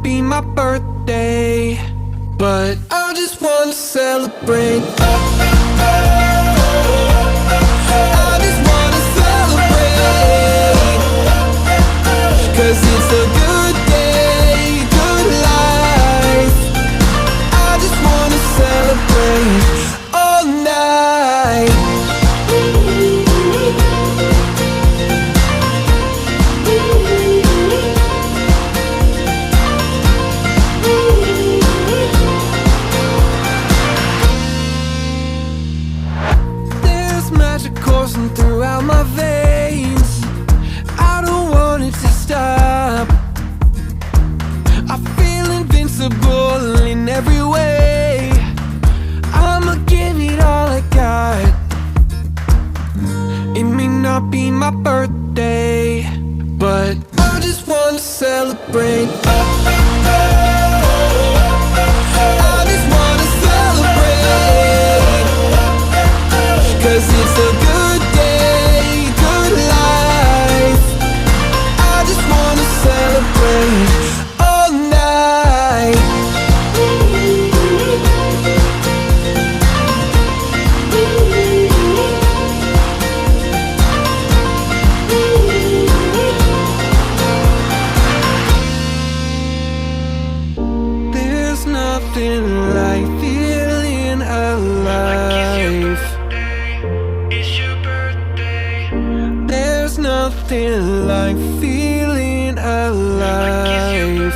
not be my birthday, but I just wanna celebrate. I just wanna celebrate, 'cause it's a good day, good life. I just wanna celebrate all night. There's magic coursing throughout my veins. I don't want it to stop. I feel invincible in every way. I'ma give it all I got. It may not be my birthday, but I just wanna celebrate. I just wanna celebrate, 'cause it's a good day, good life. I just wanna celebrate all night. There's nothing like feeling alive. It's your birthday. There's nothing like feeling alive.